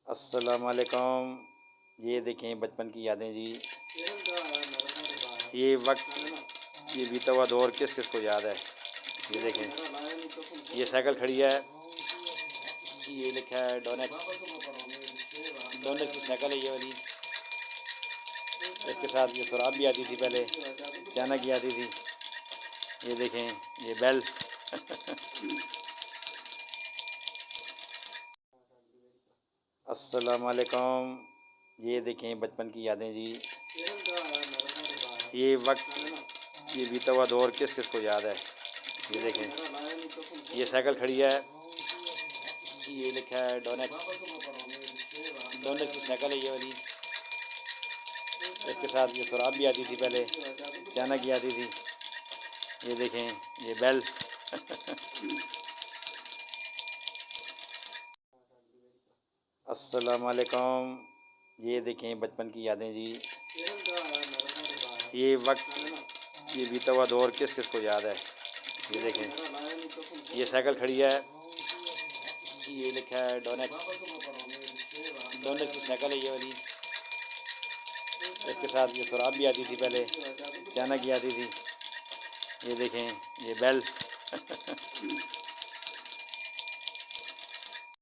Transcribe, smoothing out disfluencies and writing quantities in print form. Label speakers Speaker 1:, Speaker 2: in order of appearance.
Speaker 1: अस्सलामुअलैकुम। ये देखें बचपन की यादें जी। ये वक्त ये बीता हुआ दौर किस किस को याद है। ये देखें, ये साइकिल खड़ी है, ये लिखा है डोनेक्स। डोनेक्स की साइकिल है ये वाली। इसके साथ ये सुराब भी आती थी पहले, चाना की आती थी। ये देखें, ये बेल। अस्सलामुअलैकुम। ये देखें बचपन की यादें जी। ये वक्त ये बीता हुआ दौर किस किस को याद है। ये देखें, ये साइकिल खड़ी है, ये लिखा है डोनेक्स। डोनेक्स की साइकिल है ये वाली। इसके साथ ये सुराब भी आती थी पहले, चाना की आती थी। ये देखें, ये बेल। अस्सलामुअलैकुम। ये देखें बचपन की यादें जी। ये वक्त ये बीता हुआ दौर किस किस को याद है। ये देखें, ये साइकिल खड़ी है, ये लिखा है डोनेक्स। डोनेक्स की साइकिल है ये वाली। इसके साथ ये सुराब भी आती थी पहले, चाना की आती थी। ये देखें, ये बेल। अस्सलामुअलैकुम। ये देखें बचपन की यादें जी। ये वक्त ये बीता हुआ दौर किस किस को याद है। ये देखें, ये साइकिल खड़ी है, ये लिखा है डोनेक्स। डोनेक्स की साइकिल है ये वाली। इसके साथ ये सुराब भी आती थी पहले, चाना की आती थी। ये देखें, ये बेल।